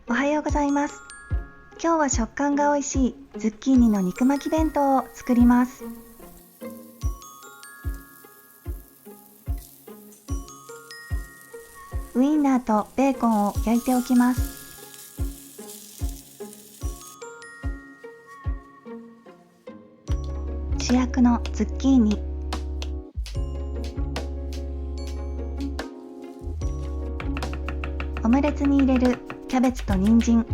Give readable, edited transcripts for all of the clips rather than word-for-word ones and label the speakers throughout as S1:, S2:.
S1: おはようございます。今日は食感が美味しいズッキーニの肉巻き弁当を作ります。ウインナーとベーコンを焼いておきます。主役のズッキーニ、オムレツに入れるキャベツと人参、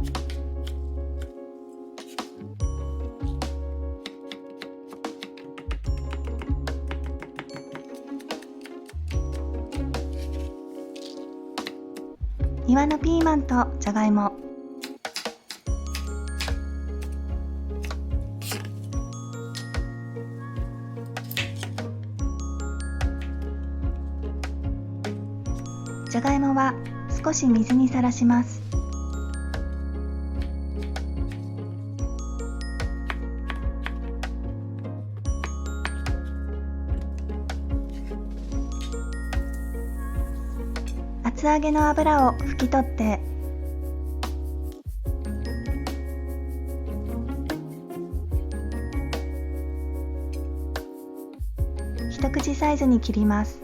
S1: 庭のピーマンとじゃがいも、じゃがいもは少し水にさらします。厚揚げの油を拭き取って一口サイズに切ります。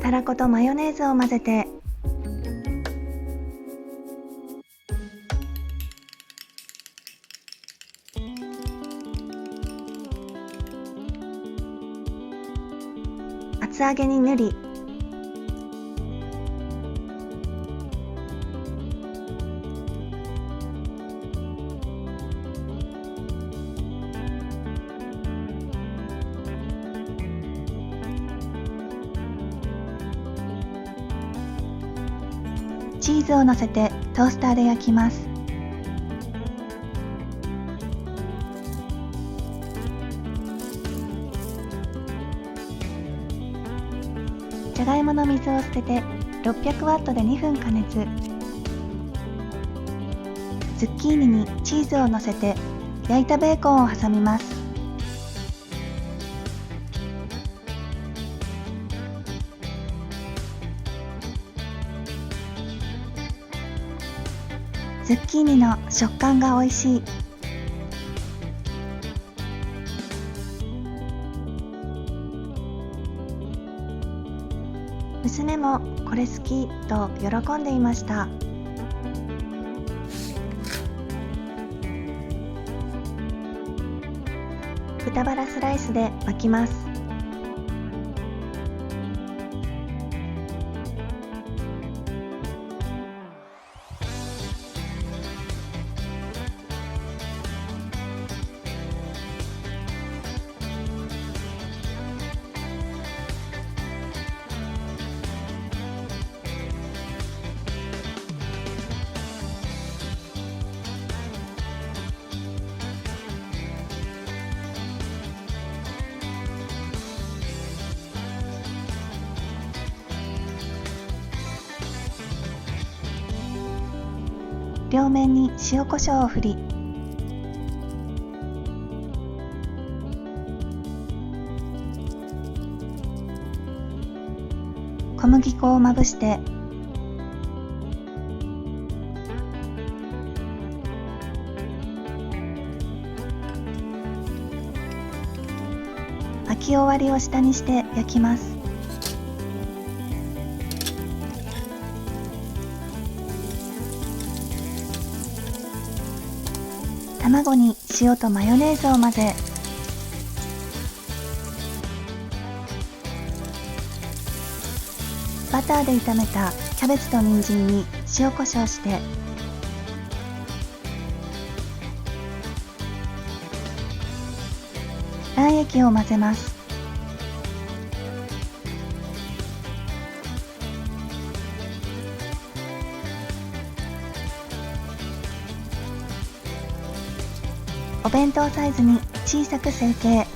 S1: たらことマヨネーズを混ぜて厚揚げに塗り、チーズをのせてトースターで焼きます。じゃがいもの水を捨てて600ワットで2分加熱。ズッキーニにチーズをのせて焼いたベーコンを挟みます。ズッキーニの食感が美味しい。娘もこれ好きと喜んでいました。豚バラスライスで巻きます。両面に塩コショウを振り、小麦粉をまぶして巻き終わりを下にして焼きます。卵に塩とマヨネーズを混ぜ、バターで炒めたキャベツと人参に塩コショウして卵液を混ぜます。お弁当サイズに小さく成形。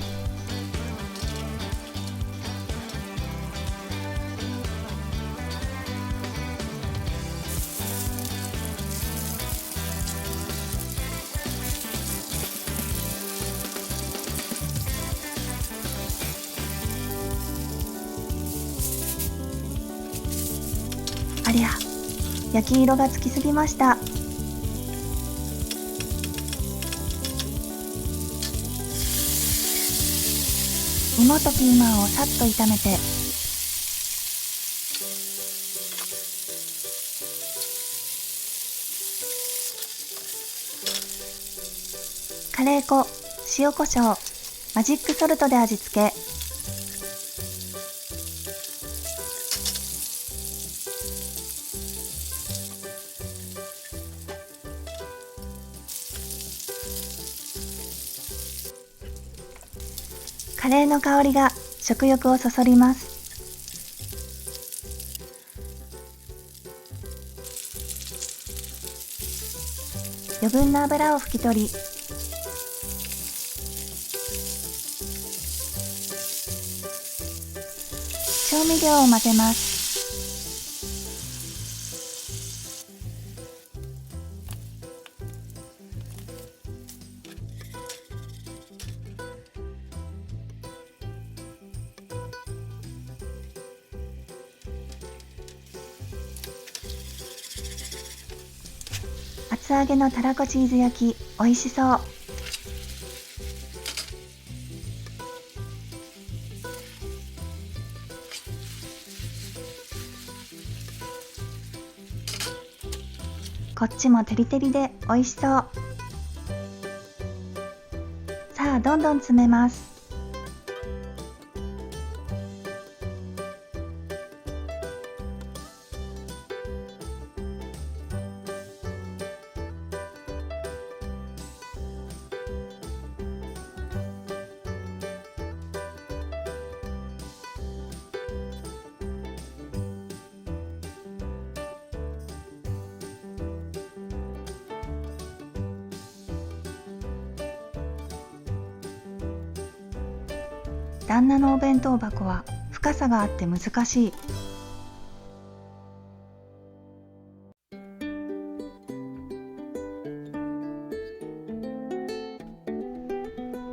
S1: 焼き色がつきすぎました。芋とピーマンをさっと炒めて、カレー粉、塩コショウ、マジックソルトで味付け。カレーの香りが食欲をそそります。余分な油を拭き取り、調味料を混ぜます。厚揚げのたらこチーズ焼き、おいしそう。こっちもテリテリでおいしそう。さあ、どんどん詰めます。旦那のお弁当箱は深さがあって難しい。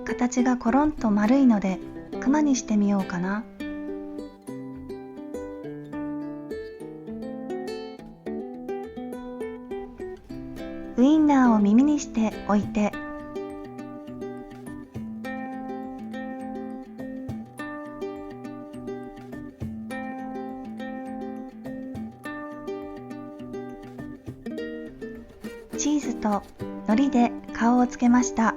S1: 形がコロンと丸いのでクマにしてみようかな。ウインナーを耳にして置いて、チーズと海苔で顔をつけました。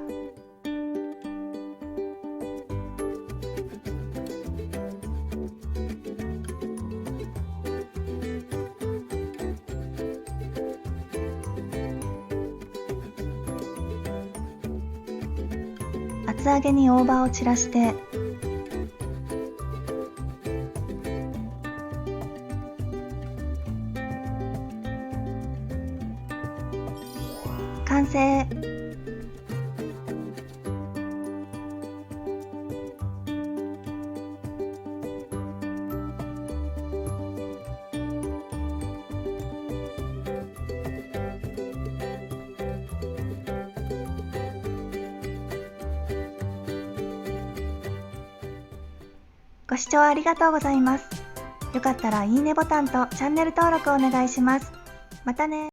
S1: 厚揚げに大葉を散らして、完成。ご視聴ありがとうございます。よかったらいいねボタンとチャンネル登録お願いします。またね。